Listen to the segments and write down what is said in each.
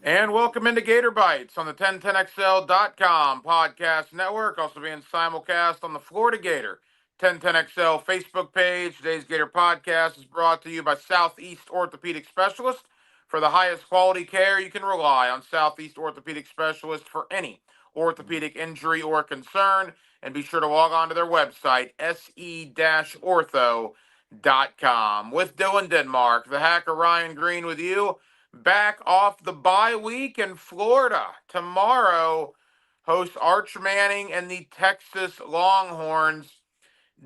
And welcome into Gator Bytes on the 1010XL.com podcast network, also being simulcast on the Florida Gator 1010XL Facebook page. Today's Gator podcast is brought to you by Southeast Orthopedic Specialist. For the highest quality care, you can rely on Southeast Orthopedic Specialist for any orthopedic injury or concern. And be sure to log on to their website, se-ortho.com. With Dylan Denmark, the hacker Ryan Green with you. Back off the bye week in Florida. Tomorrow, hosts Arch Manning and the Texas Longhorns.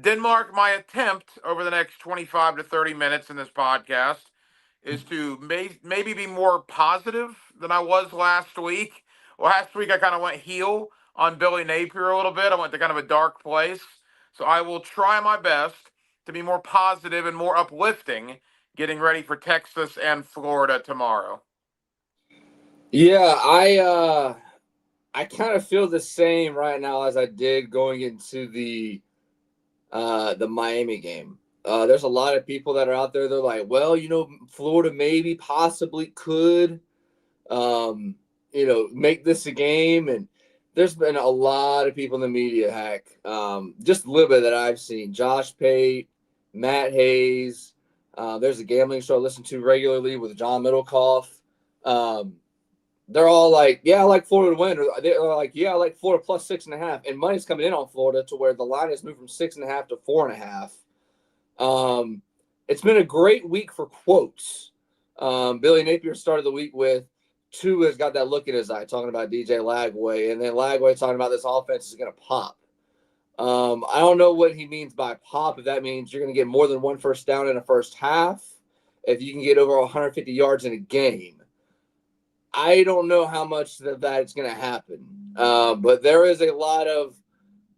Denmark, my attempt over the next 25 to 30 minutes in this podcast is to maybe be more positive than I was last week. Last week, I kind of went heel on Billy Napier a little bit. I went to kind of a dark place. So I will try my best to be more positive and more uplifting getting ready for Texas and Florida tomorrow. Yeah, I kind of feel the same right now as I did going into the Miami game. There's a lot of people that are out there. They're like, well, Florida maybe possibly could, make this a game. And there's been a lot of people in the media, just a little bit that I've seen. Josh Pate, Matt Hayes. There's a gambling show I listen to regularly with John Middlecoff. They're all like, yeah, I like Florida to win. Or they're like, yeah, I like Florida plus 6.5. And money's coming in on Florida to where the line has moved from 6.5 to 4.5. It's been a great week for quotes. Billy Napier started the week with Tua has got that look in his eye, talking about DJ Lagway. And then Lagway talking about this offense is going to pop. I don't know what he means by pop. If that means you're going to get more than one first down in a first half, if you can get over 150 yards in a game. I don't know how much of that is going to happen. But there is a lot of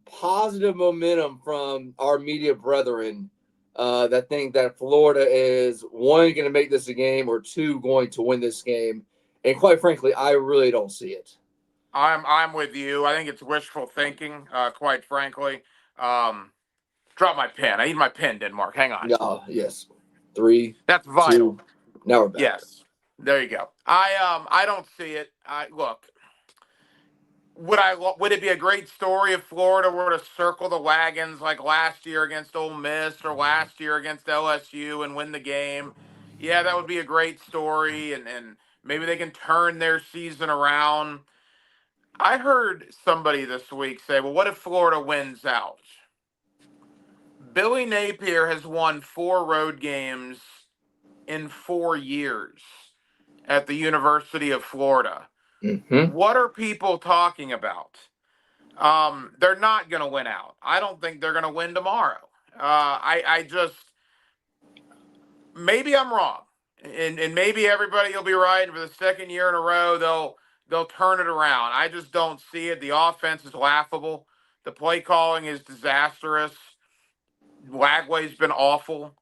positive momentum from our media brethren that think that Florida is, one, going to make this a game, or two, going to win this game. And quite frankly, I really don't see it. I'm with you. I think it's wishful thinking, quite frankly. Drop my pen. I need my pen, Denmark. Hang on. No, yes. 3, That's vital. 2, now we're back. Yes. There you go. I don't see it. Look. Would it be a great story if Florida were to circle the wagons like last year against Ole Miss or last year against LSU and win the game? Yeah, that would be a great story, and maybe they can turn their season around. I heard somebody this week say, well, what if Florida wins out? Billy Napier has won 4 road games in 4 years at the University of Florida. Mm-hmm. What are people talking about? They're not going to win out. I don't think they're going to win tomorrow. I just, maybe I'm wrong. And maybe everybody will be right. And for the second year in a row, they'll turn it around. I just don't see it. The offense is laughable. The play calling is disastrous. Lagway's been awful.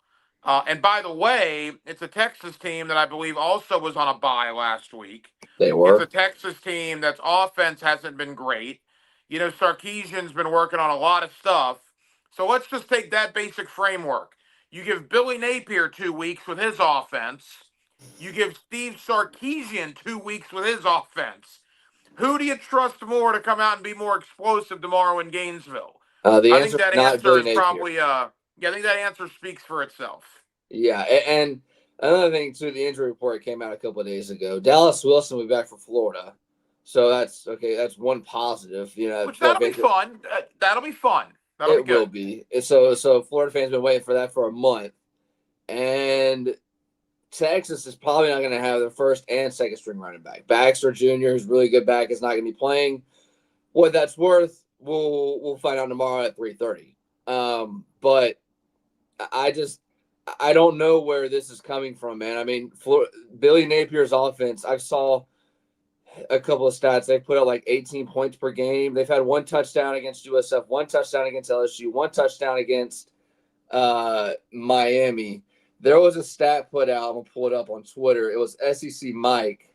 And by the way, it's a Texas team that I believe also was on a bye last week. They were. It's a Texas team that's offense hasn't been great. Sarkisian's been working on a lot of stuff. So let's just take that basic framework. You give Billy Napier 2 weeks with his offense. You give Steve Sarkisian 2 weeks with his offense. Who do you trust more to come out and be more explosive tomorrow in Gainesville? I think that answer is probably I think that answer speaks for itself. Yeah, and another thing too, the injury report came out a couple of days ago. Dallas Wilson will be back for Florida, so that's okay. That's one positive. Which that'll be fun. That'll be fun. It will be. So Florida fans have been waiting for that for a month, and Texas is probably not going to have their first and second string running back. Baxter Jr., who's really good back, is not going to be playing. What that's worth, we'll find out tomorrow at 3:30. But I don't know where this is coming from, man. I mean, Billy Napier's offense, I saw a couple of stats. They put out like 18 points per game. They've had 1 touchdown against USF, 1 touchdown against LSU, 1 touchdown against Miami. There was a stat put out. I'm going to pull it up on Twitter. It was SEC Mike.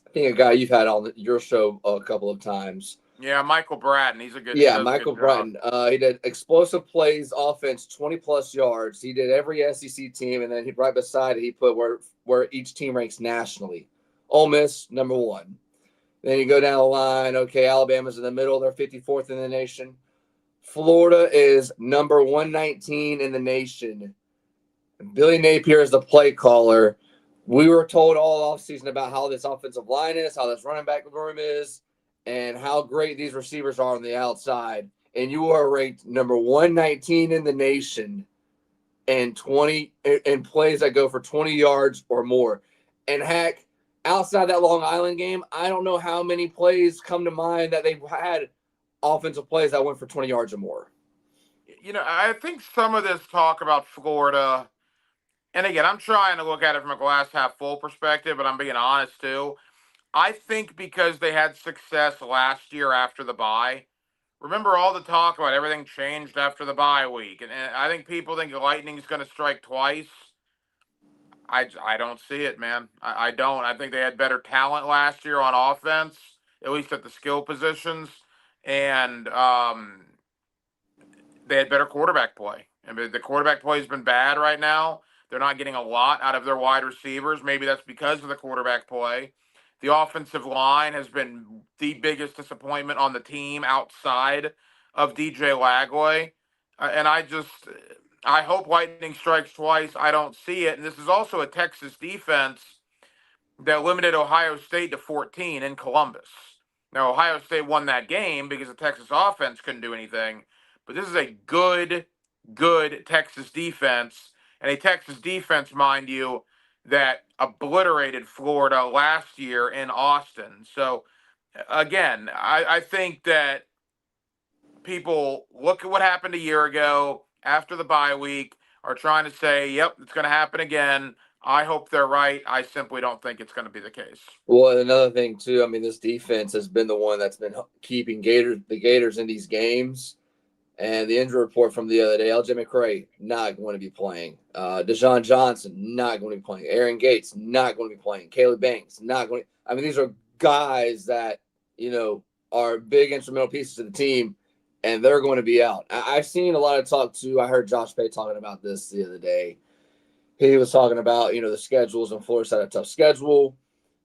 I think a guy you've had on your show a couple of times. Yeah, Michael Bratton. He's a good. Yeah, Michael Bratton. He did explosive plays, offense, 20-plus yards. He did every SEC team, and then right beside it, he put where each team ranks nationally Ole Miss, number one. Then you go down the line. Okay, Alabama's in the middle. They're 54th in the nation. Florida is number 119 in the nation. Billy Napier is the play caller. We were told all offseason about how this offensive line is, how this running back room is, and how great these receivers are on the outside. And you are ranked number 119 in the nation and 20 in plays that go for 20 yards or more. And heck, outside that Long Island game, I don't know how many plays come to mind that they've had offensive plays that went for 20 yards or more. I think some of this talk about Florida, and again, I'm trying to look at it from a glass half full perspective, but I'm being honest too. I think because they had success last year after the bye. Remember all the talk about everything changed after the bye week, and I think people think the Lightning's going to strike twice. I don't see it, man. I don't. I think they had better talent last year on offense, at least at the skill positions, and they had better quarterback play. I mean, the quarterback play has been bad right now. They're not getting a lot out of their wide receivers. Maybe that's because of the quarterback play. The offensive line has been the biggest disappointment on the team outside of DJ Lagway. And I hope Lightning strikes twice. I don't see it. And this is also a Texas defense that limited Ohio State to 14 in Columbus. Now, Ohio State won that game because the Texas offense couldn't do anything, but this is a good Texas defense, and a Texas defense, mind you, that obliterated Florida last year in Austin. So, again, I think that people look at what happened a year ago after the bye week, are trying to say, yep, it's going to happen again. I hope they're right. I simply don't think it's going to be the case. Well, another thing too, I mean, this defense has been the one that's been keeping the Gators in these games. And the injury report from the other day, LJ McCray not going to be playing. Deshaun Johnson not going to be playing. Aaron Gates not going to be playing. Caleb Banks not going to. I mean, these are guys that, are big instrumental pieces of the team, and they're going to be out. I've seen a lot of talk too. I heard Josh Pay talking about this the other day. He was talking about, the schedules, and Florida's had a tough schedule.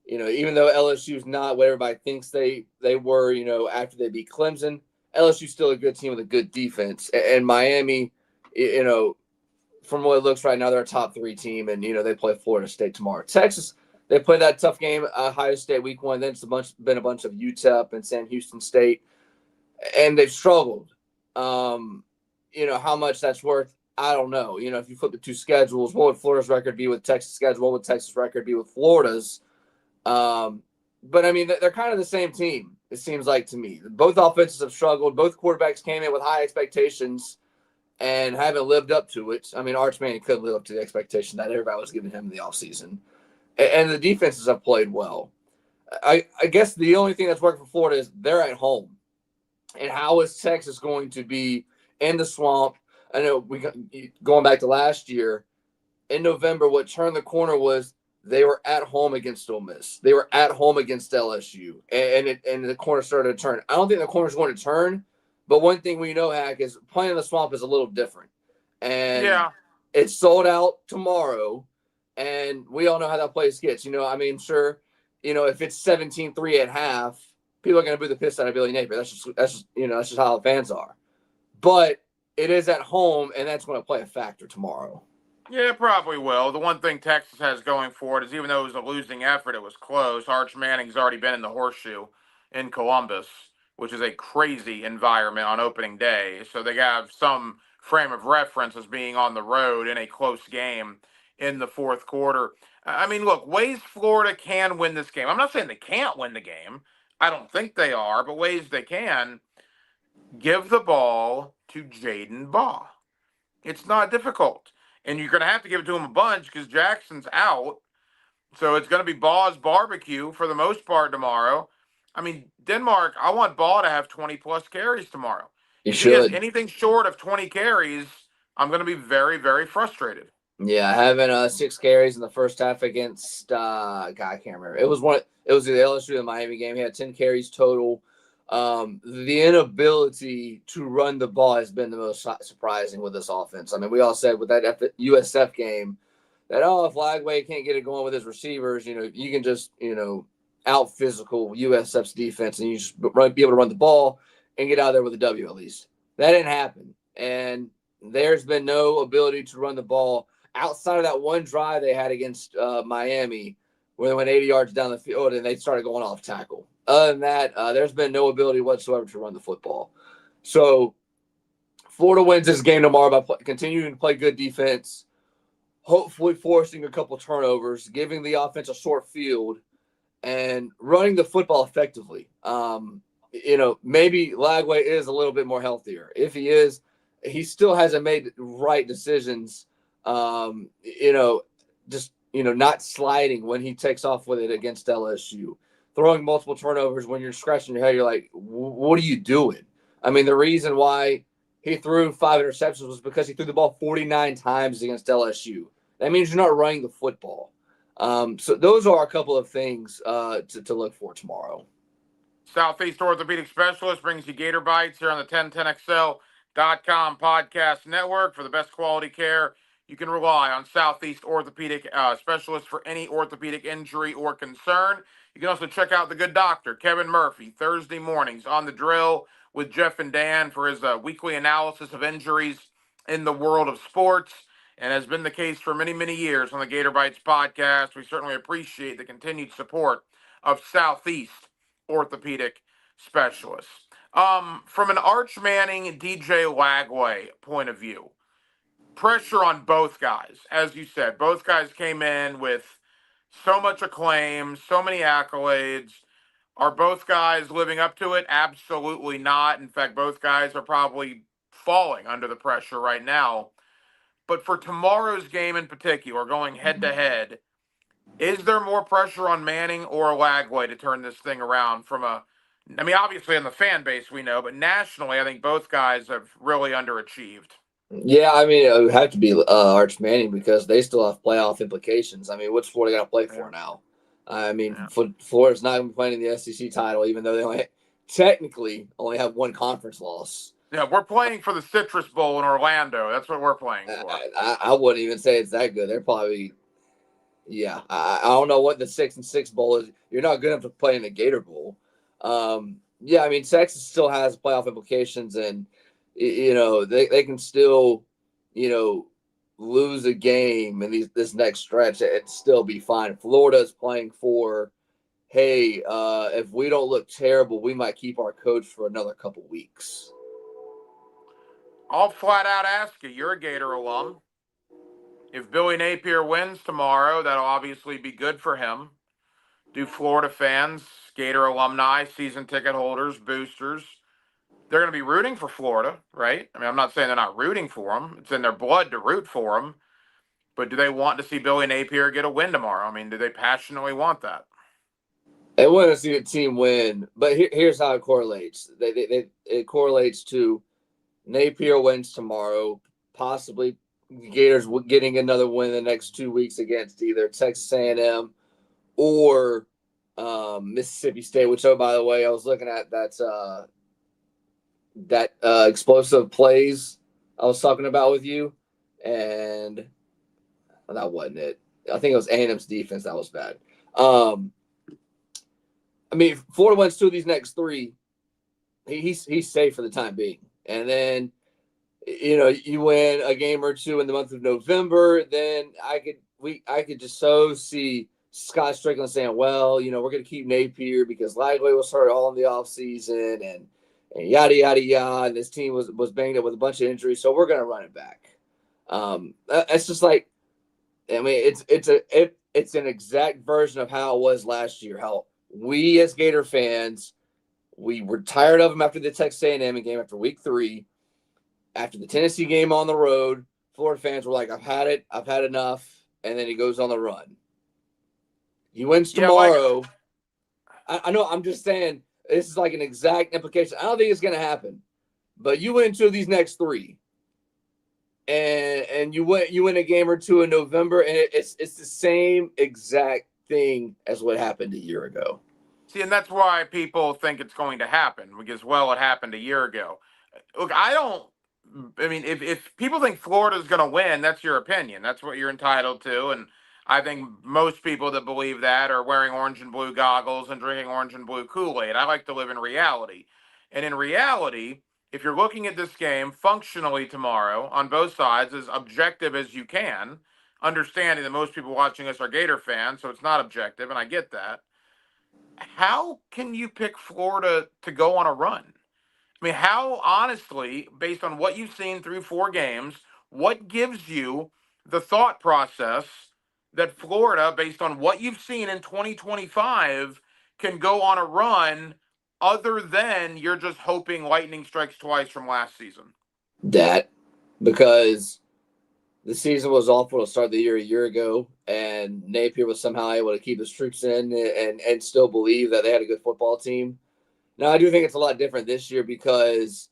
Even though LSU's not what everybody thinks they were, after they beat Clemson, LSU's still a good team with a good defense. And Miami, from what it looks right now, they're a top 3 team, and, they play Florida State tomorrow. Texas, they played that tough game, Ohio State week 1. Then it's been a bunch of UTEP and San Houston State, and they've struggled. How much that's worth, I don't know. If you flip the two schedules, what would Florida's record be with Texas' schedule? What would Texas' record be with Florida's? But, I mean, they're kind of the same team, it seems like to me. Both offenses have struggled. Both quarterbacks came in with high expectations and haven't lived up to it. I mean, Arch Manning couldn't live up to the expectation that everybody was giving him in the offseason. And the defenses have played well. I guess the only thing that's working for Florida is they're at home. And how is Texas going to be in the swamp? I know going back to last year, in November, what turned the corner was they were at home against Ole Miss. They were at home against LSU, and the corner started to turn. I don't think the corner's going to turn, but one thing we know, Hack, is playing in the swamp is a little different. And Yeah. it's sold out tomorrow, and we all know how that place gets. Sure, if it's 17-3 at half, people are going to boo the piss out of Billy Napier. That's just how the fans are. But it is at home, and that's going to play a factor tomorrow. Yeah, it probably will. The one thing Texas has going for it is even though it was a losing effort, it was close. Arch Manning's already been in the horseshoe in Columbus, which is a crazy environment on opening day. So they have some frame of reference as being on the road in a close game in the fourth quarter. I mean, look, ways Florida can win this game. I'm not saying they can't win the game. I don't think they are, but ways they can. Give the ball to Jaden Baugh. It's not difficult. And you're going to have to give it to him a bunch because Jackson's out. So it's going to be Ball's barbecue for the most part tomorrow. I mean, Denmark, I want Ball to have 20 plus carries tomorrow. You If he has should. anything short of 20 carries, I'm going to be very, very frustrated. Yeah, having 6 carries in the first half against I can't remember. It was the LSU and Miami game. He had 10 carries total. The inability to run the ball has been the most surprising with this offense. I mean, we all said with that USF game, that, if Lagway can't get it going with his receivers, you can just, out physical USF's defense and you just be able to run the ball and get out there with a W at least. That didn't happen. And there's been no ability to run the ball outside of that one drive they had against Miami where they went 80 yards down the field and they started going off tackle. Other than that, there's been no ability whatsoever to run the football. So Florida wins this game tomorrow by continuing to play good defense, hopefully forcing a couple turnovers, giving the offense a short field, and running the football effectively. Maybe Lagway is a little bit more healthier. If he is, he still hasn't made right decisions. Not sliding when he takes off with it against LSU, throwing multiple turnovers when you're scratching your head. You're like, what are you doing? I mean, the reason why he threw 5 interceptions was because he threw the ball 49 times against LSU. That means you're not running the football. So those are a couple of things to look for tomorrow. Southeast Orthopedic Specialist brings you Gator Bytes here on the 1010XL.com podcast network for the best quality care. You can rely on Southeast Orthopedic Specialist for any orthopedic injury or concern. You can also check out the good doctor, Kevin Murphy, Thursday mornings on the drill with Jeff and Dan for his weekly analysis of injuries in the world of sports. And has been the case for many, many years on the Gator Bytes podcast. We certainly appreciate the continued support of Southeast Orthopedic Specialists. From an Arch Manning, DJ Lagway point of view, pressure on both guys. As you said, both guys came in with so much acclaim, so many accolades. Are both guys living up to it? Absolutely not. In fact, both guys are probably falling under the pressure right now. But for tomorrow's game in particular, going head to head, is there more pressure on Manning or Lagway to turn this thing around obviously on the fan base we know, but nationally, I think both guys have really underachieved. Yeah, I mean, it would have to be Arch Manning because they still have playoff implications. I mean, what's Florida got to play for Yeah. now? I mean, Yeah. Florida's not going to be playing in the SEC title, even though they technically only have one conference loss. Yeah, we're playing for the Citrus Bowl in Orlando. That's what we're playing for. I wouldn't even say it's that good. They're probably, yeah. I don't know what the 6-6 bowl is. You're not good enough to play in the Gator Bowl. Yeah, I mean, Texas still has playoff implications, and they can still, lose a game in this next stretch and still be fine. Florida is playing for, hey, if we don't look terrible, we might keep our coach for another couple weeks. I'll flat out ask you, you're a Gator alum. If Billy Napier wins tomorrow, that'll obviously be good for him. Do Florida fans, Gator alumni, season ticket holders, boosters, they're going to be rooting for Florida, right? I mean, I'm not saying they're not rooting for them. It's in their blood to root for them. But do they want to see Billy Napier get a win tomorrow? I mean, do they passionately want that? They want to see the team win, but here's how it correlates. It correlates to Napier wins tomorrow, possibly Gators getting another win in the next 2 weeks against either Texas A&M or Mississippi State. Which, oh, by the way, I was looking at that explosive plays I was talking about with you, and that wasn't it. I think it was A&M's defense that was bad. I mean, Florida wins 2 of these next 3. He's safe for the time being, and then you win a game or 2 in the month of November. Then I could just so see Scott Strickland saying, well, we're going to keep Napier because Lagway was hurt all in the offseason and yada, yada, yada. And this team was banged up with a bunch of injuries. So we're going to run it back. It's just like, I mean, it's an exact version of how it was last year. How we as Gator fans, we were tired of him after the Texas A&M game after week 3, after the Tennessee game on the road. Florida fans were like, I've had it. I've had enough. And then he goes on the run. He wins tomorrow. I know. I'm just saying this is like an exact implication. I don't think it's going to happen. But you win 2 of these next 3. And you win a game or 2 in November, and it's the same exact thing as what happened a year ago. See, and that's why people think it's going to happen because, well, it happened a year ago. Look, I don't I mean, if people think Florida's going to win, that's your opinion. That's what you're entitled to. And I think most people that believe that are wearing orange and blue goggles and drinking orange and blue Kool-Aid. I like to live in reality. And in reality, if you're looking at this game functionally tomorrow on both sides, as objective as you can, understanding that most people watching us are Gator fans, so it's not objective, and I get that. How can you pick Florida to go on a run? I mean, how honestly, based on what you've seen through 4 games, what gives you the thought process that Florida, based on what you've seen in 2025, can go on a run other than you're just hoping lightning strikes twice from last season? That because the season was awful to start the year a year ago, and Napier was somehow able to keep his troops in and still believe that they had a good football team. Now, I do think it's a lot different this year because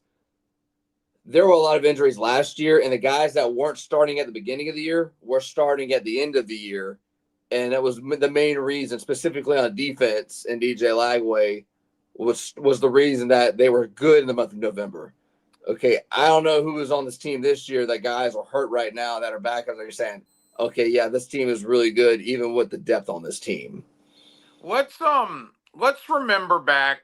there were a lot of injuries last year, and the guys that weren't starting at the beginning of the year were starting at the end of the year. And that was the main reason, specifically on defense and DJ Lagway, was the reason that they were good in the month of November. Okay, I don't know who is on this team this year that guys are hurt right now that are back. As you're saying, okay, yeah, this team is really good, even with the depth on this team. Let's remember back,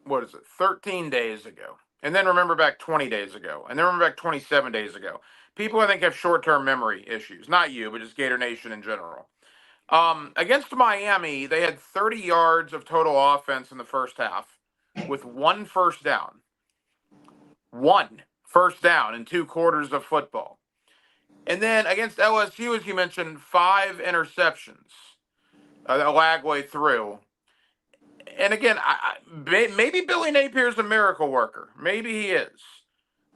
what is it, 13 days ago. And then remember back 20 days ago. And then remember back 27 days ago. People I think have short-term memory issues. Not you, but just Gator Nation in general. Against Miami, they had 30 yards of total offense in the first half with 1 first down. 1 first down in 2 quarters of football. And then against LSU, as you mentioned, 5 interceptions that Lagway threw. And again, maybe Billy Napier is a miracle worker. Maybe he is.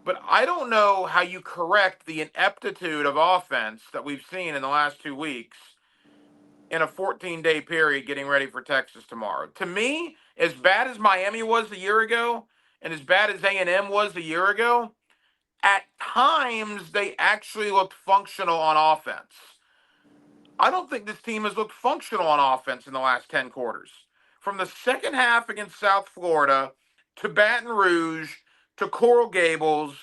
But I don't know how you correct the ineptitude of offense that we've seen in the last 2 weeks in a 14-day period getting ready for Texas tomorrow. To me, as bad as Miami was a year ago and as bad as A&M was a year ago, at times they actually looked functional on offense. I don't think this team has looked functional on offense in the last 10 quarters. From the second half against South Florida to Baton Rouge to Coral Gables,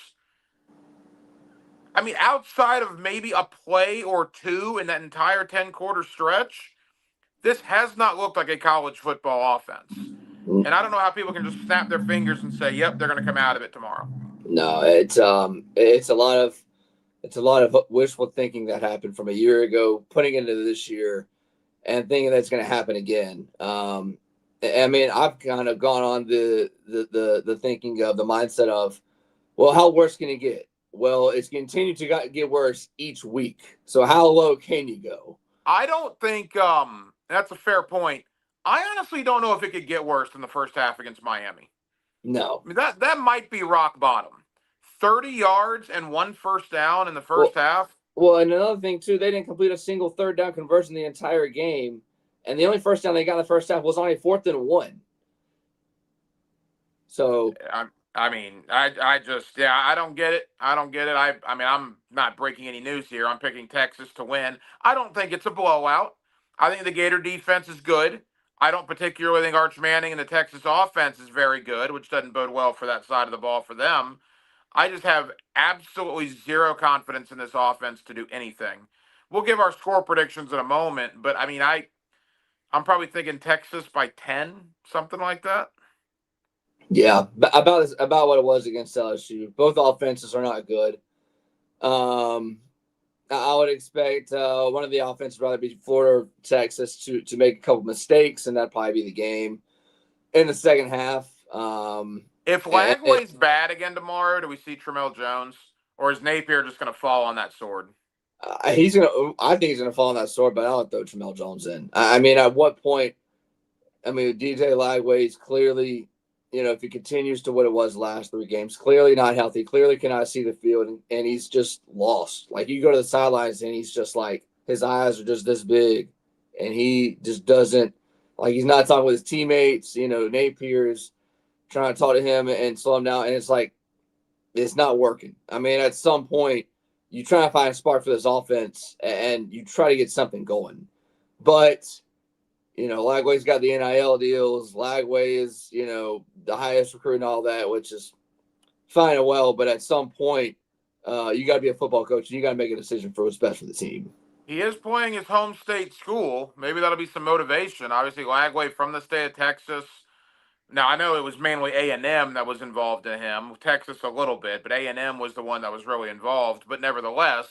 I mean, outside of maybe a play or two in that entire 10-quarter stretch, this has not looked like a college football offense. And I don't know how people can just snap their fingers and say, "Yep, they're going to come out of it tomorrow." No, it's a lot of wishful thinking that happened from a year ago, putting into this year, and thinking that's going to happen again. I mean, I've kind of gone on the thinking of the mindset of, well, how worse can it get? Well, it's continued to get worse each week. So how low can you go? I don't think that's a fair point. I honestly don't know if it could get worse than the first half against Miami. No. I mean, that might be rock bottom. 30 yards and 1 first down in the first Well, half. well, and another thing too, they didn't complete a single third down conversion the entire game, and the only first down they got in the first half was on a 4th and 1. So I mean, I just, yeah, I don't get it. I don't get it. I mean, I'm not breaking any news here. I'm picking Texas to win. I don't think it's a blowout. I think the Gator defense is good. I don't particularly think Arch Manning and the Texas offense is very good, which doesn't bode well for that side of the ball for them. I just have absolutely zero confidence in this offense to do anything. We'll give our score predictions in a moment, but I mean, I'm probably thinking Texas by 10, something like that. yeah, about what it was against LSU. Both offenses are not good. I would expect one of the offenses, rather be Florida or Texas, to make a couple mistakes, and that'd probably be the game in the second half. If Lagway's bad again tomorrow, do we see Tramel Jones, or is Napier just going to fall on that sword? He's gonna. I think he's gonna fall on that sword, but I don't throw Tramel Jones in. I mean, at what point? I mean, DJ Lagway is clearly, if he continues to what it was last 3 games, clearly not healthy, clearly cannot see the field, and he's just lost. Like, you go to the sidelines, and he's just like, his eyes are just this big, and he just doesn't, like, he's not talking with his teammates. Napier's trying to talk to him and slow him down, and it's like, it's not working. I mean, at some point, you try to find a spark for this offense, and you try to get something going. But Lagway's got the NIL deals. Lagway is, the highest recruit and all that, which is fine and well, but at some point, you got to be a football coach and you got to make a decision for what's best for the team. He is playing his home state school. Maybe that'll be some motivation. Obviously, Lagway from the state of Texas. Now I know it was mainly A&M that was involved in him. Texas a little bit, but A&M was the one that was really involved. But nevertheless,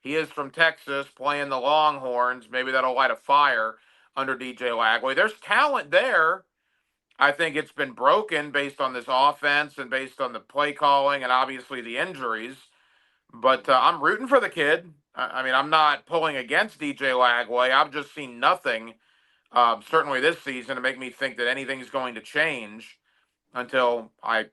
he is from Texas, playing the Longhorns. Maybe that'll light a fire under DJ Lagway. There's talent there. I think it's been broken based on this offense and based on the play calling and obviously the injuries. But I'm rooting for the kid. I mean, I'm not pulling against DJ Lagway. I've just seen nothing, certainly this season, to make me think that anything's going to change until I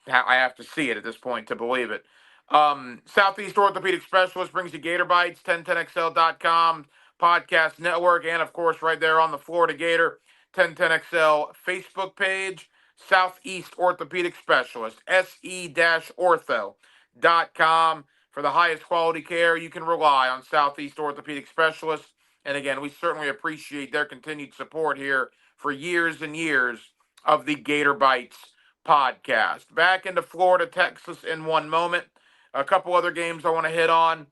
have to see it at this point to believe it. Southeast Orthopedic Specialist brings you Gator Bytes, 1010XL.com, podcast network, and of course, right there on the Florida Gator 1010XL Facebook page. Southeast Orthopedic Specialist, se-ortho.com. For the highest quality care, you can rely on Southeast Orthopedic Specialists. And again, we certainly appreciate their continued support here for years and years of the Gator Bites podcast. Back into Florida, Texas in one moment. A couple other games I want to hit on.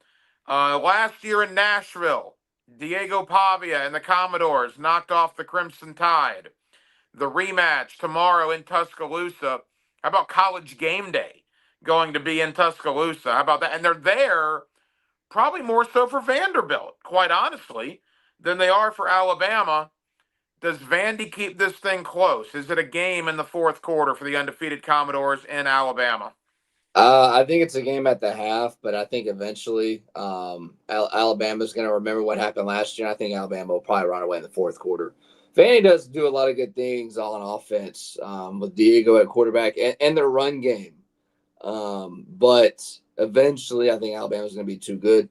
Last year in Nashville, Diego Pavia and the Commodores knocked off the Crimson Tide. The rematch tomorrow in Tuscaloosa. How about College Game Day going to be in Tuscaloosa? How about that? And they're there probably more so for Vanderbilt, quite honestly, than they are for Alabama. Does Vandy keep this thing close? Is it a game in the fourth quarter for the undefeated Commodores in Alabama? I think it's a game at the half, but I think eventually Alabama's going to remember what happened last year. I think Alabama will probably run away in the fourth quarter. Vandy does do a lot of good things on offense with Diego at quarterback and their run game. But eventually, I think Alabama's going to be too good.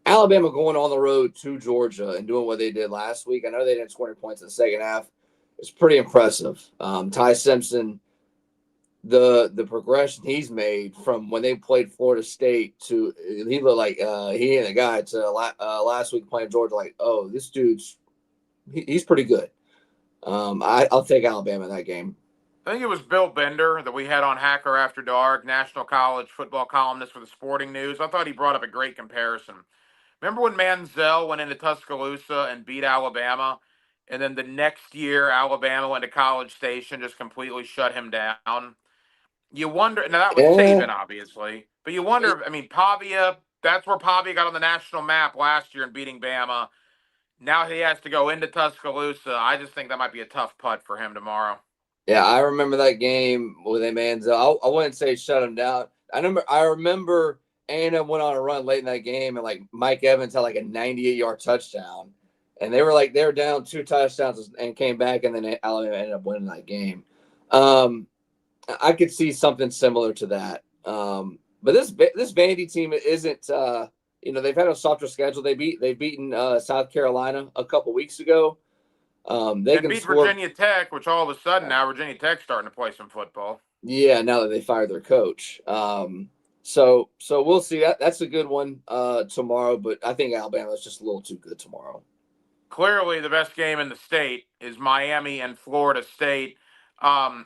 Alabama going on the road to Georgia and doing what they did last week. I know they didn't score any points in the second half. It's pretty impressive. Ty Simpson, the progression he's made from when they played Florida State to he looked like he and the guy to last week playing Georgia. Like, oh, this dude's he's pretty good. I'll take Alabama in that game. I think it was Bill Bender that we had on Hacker After Dark, national college football columnist for the Sporting News. I thought he brought up a great comparison. Remember when Manziel went into Tuscaloosa and beat Alabama, and then the next year Alabama went to College Station, just completely shut him down? You wonder. Now that was Yeah, Saban, obviously, but you wonder. I mean, Pavia. That's where Pavia got on the national map last year in beating Bama. Now he has to go into Tuscaloosa. I just think that might be a tough putt for him tomorrow. yeah, I remember that game with a Manziel. I wouldn't say shut him down. I remember A&M went on a run late in that game, and like Mike Evans had like a 98-yard touchdown, and they were down 2 touchdowns and came back, and then Alabama ended up winning that game. I could see something similar to that. But this Vandy team isn't. They've had a softer schedule. They've beaten South Carolina a couple weeks ago. They And can beat score. Virginia Tech, which all of a sudden now Virginia Tech's starting to play some football. Yeah, now that they fired their coach. So we'll see. That's a good one tomorrow. But I think Alabama's just a little too good tomorrow. Clearly, the best game in the state is Miami and Florida State.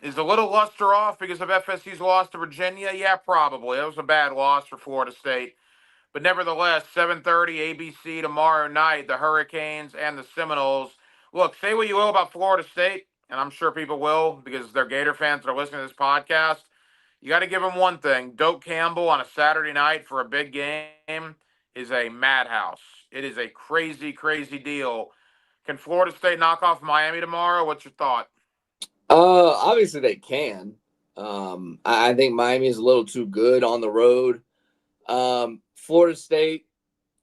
Is a little luster off because of FSU's loss to Virginia? Yeah, probably. It was a bad loss for Florida State. But nevertheless, 7:30 ABC tomorrow night, the Hurricanes and the Seminoles. Look, say what you will about Florida State, and I'm sure people will because they're Gator fans that are listening to this podcast. You got to give them one thing. Doak Campbell on a Saturday night for a big game is a madhouse. It is a crazy, crazy deal. Can Florida State knock off Miami tomorrow? What's your thought? Obviously they can. I think Miami is a little too good on the road. Florida State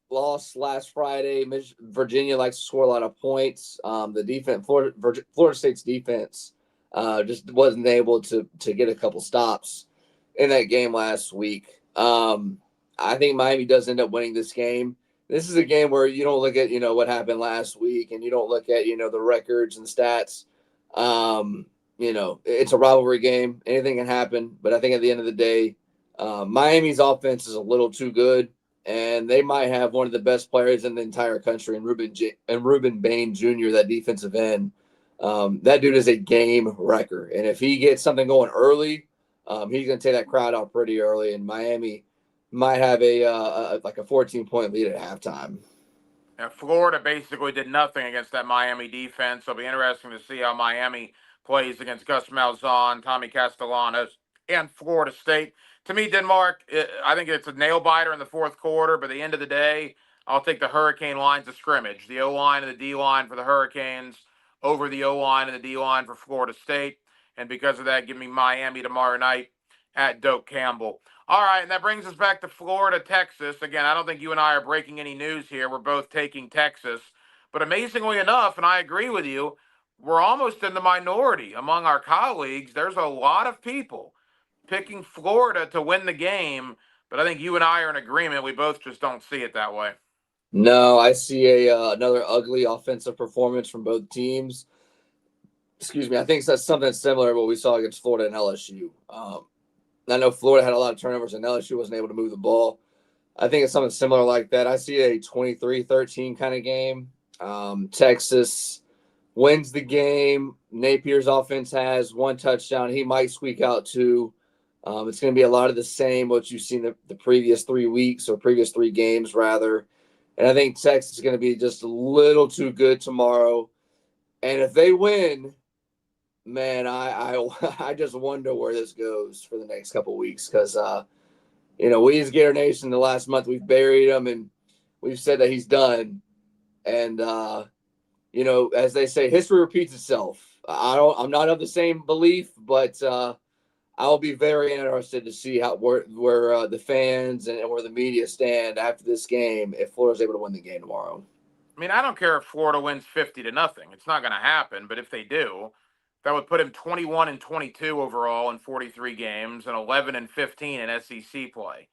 lost last Friday. Virginia likes to score a lot of points. The defense, Florida State's defense, just wasn't able to get a couple stops in that game last week. I think Miami does end up winning this game. This is a game where you don't look at what happened last week, and you don't look at the records and stats. It's a rivalry game. Anything can happen, but I think at the end of the day, Miami's offense is a little too good, and they might have one of the best players in the entire country, and Ruben Bain Jr., that defensive end. That dude is a game wrecker, and if he gets something going early, He's going to take that crowd out pretty early, and Miami might have like a 14-point lead at halftime. And Florida basically did nothing against that Miami defense. So it'll be interesting to see how Miami plays against Gus Malzahn, Tommy Castellanos, and Florida State. To me, Denmark, I think it's a nail biter in the fourth quarter. But at the end of the day, I'll take the Hurricane lines of scrimmage, the O line and the D line for the Hurricanes over the O line and the D line for Florida State. And because of that, give me Miami tomorrow night at Doak Campbell. All right, and that brings us back to Florida, Texas. Again, I don't think you and I are breaking any news here. We're both taking Texas. But amazingly enough, and I agree with you, we're almost in the minority among our colleagues. There's a lot of people picking Florida to win the game, but I think you and I are in agreement. We both just don't see it that way. No, I see another ugly offensive performance from both teams. Excuse me. I think that's something similar to what we saw against Florida and LSU. I know Florida had a lot of turnovers and LSU wasn't able to move the ball. I think it's something similar like that. I see a 23-13 kind of game. Texas wins the game. Napier's offense has one touchdown. He might squeak out two. It's going to be a lot of the same, what you've seen the previous 3 weeks or previous 3 games, rather. And I think Texas is going to be just a little too good tomorrow. And if they win, man, I just wonder where this goes for the next couple of weeks because, we as Gator Nation the last month, we've buried him and we've said that he's done. And, as they say, history repeats itself. I'm not of the same belief, but I'll be very interested to see where the fans and where the media stand after this game if Florida's able to win the game tomorrow. I mean, I don't care if Florida wins 50-0. It's not going to happen, but if they do, that would put him 21-22 overall in 43 games and 11-15 in SEC play.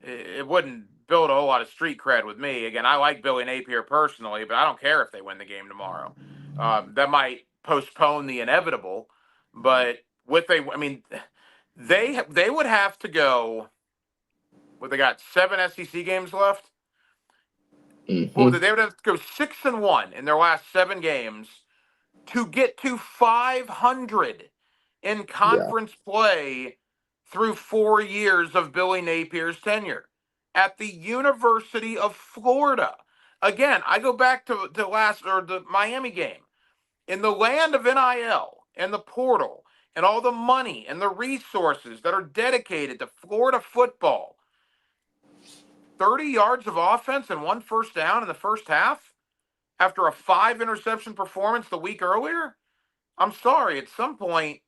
It wouldn't build a whole lot of street cred with me. Again, I like Billy Napier personally, but I don't care if they win the game tomorrow. That might postpone the inevitable, but they would have to go. What they got 7 SEC games left. Well, Mm-hmm. they would have to go 6-1 in their last 7 games to get to 500 in Yeah. conference play through 4 years of Billy Napier's tenure at the University of Florida. Again, I go back to the Miami game. In the land of NIL and the portal and all the money and the resources that are dedicated to Florida football, 30 yards of offense and 1 first down in the first half after a 5 interception performance the week earlier? I'm sorry, at some point,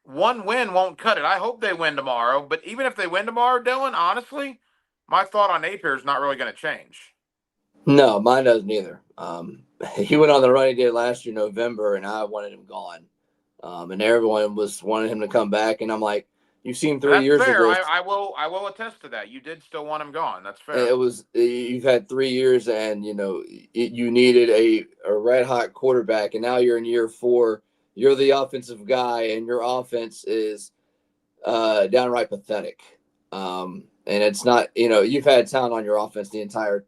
one win won't cut it. I hope they win tomorrow, but even if they win tomorrow, Dylan, honestly, my thought on Napier is not really going to change. No, mine doesn't either. He went on the run he did last year, November, and I wanted him gone. And everyone was wanting him to come back, and I'm like, you've seen 3 That's years of fair. this. I will attest to that. You did still want him gone. That's fair. You've had 3 years, and you needed a red hot quarterback, and now you're in year 4. You're the offensive guy, and your offense is downright pathetic. And it's not, you've had talent on your offense the entire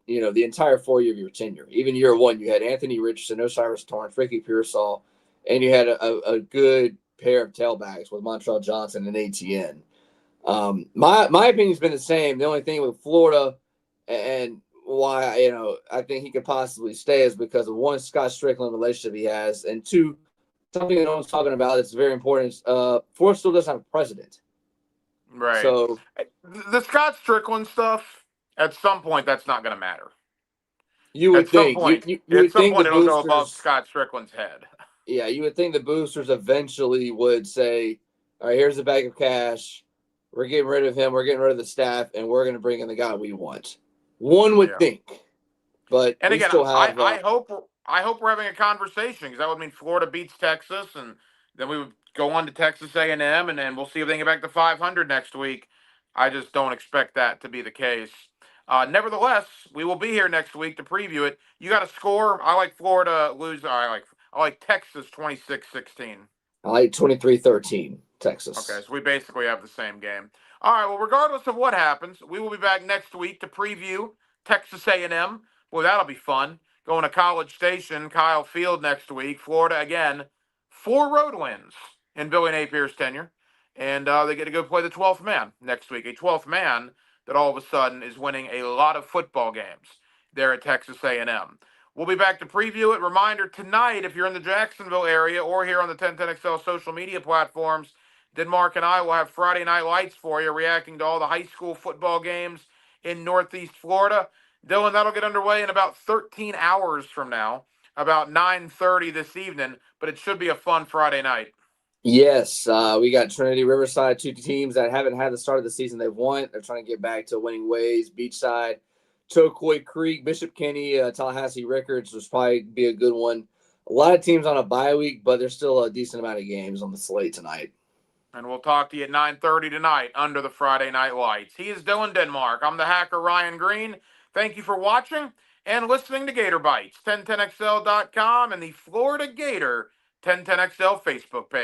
4 year of your tenure. Even year 1, you had Anthony Richardson, Osiris Torrance, Ricky Pearsall, and you had a good pair of tailbacks with Montrell Johnson and ATN. My opinion's been the same. The only thing with Florida and why I think he could possibly stay is because of one, Scott Strickland relationship he has, and 2, something that no one's talking about that's very important is Florida still doesn't have a president. Right. So The Scott Strickland stuff, at some point, that's not going to matter. you At would some think point, you would think the it'll go above boosters, Scott Strickland's head. yeah, you would think the boosters eventually would say, all right, here's a bag of cash. We're getting rid of him. We're getting rid of the staff, and we're going to bring in the guy we want. One would Yeah. think, but And we again, still I, have. I hope I hope we're having a conversation because that would mean Florida beats Texas, and then we would go on to Texas A&M, and then we'll see if they can get back to 500 next week. I just don't expect that to be the case. Nevertheless, we will be here next week to preview it. You got a score? I like Florida lose. I like Texas 26-16. I like 23-13 Okay, Texas. so we basically have the same game. All right. Well, regardless of what happens, we will be back next week to preview Texas A&M. Well, that'll be fun. Going to College Station, Kyle Field next week. Florida again, 4 road wins in Billy Napier's tenure, and they get to go play the 12th man next week. A 12th man that all of a sudden is winning a lot of football games there at Texas A&M. We'll be back to preview it. Reminder tonight, if you're in the Jacksonville area or here on the 1010XL social media platforms, Denmark and I will have Friday Night Lights for you, reacting to all the high school football games in Northeast Florida. Dylan, that'll get underway in about 13 hours from now, about 9:30 this evening, but it should be a fun Friday night. Yes, we got Trinity Riverside, two teams that haven't had the start of the season they've won. They're trying to get back to winning ways. Beachside, Tocoy Creek, Bishop Kenny, Tallahassee Rickards will probably be a good one. A lot of teams on a bye week, but there's still a decent amount of games on the slate tonight. And we'll talk to you at 9:30 tonight under the Friday Night Lights. He is Dylan Denmark. I'm the hacker Ryan Green. Thank you for watching and listening to Gator Bytes, 1010XL.com and the Florida Gator 1010XL Facebook page.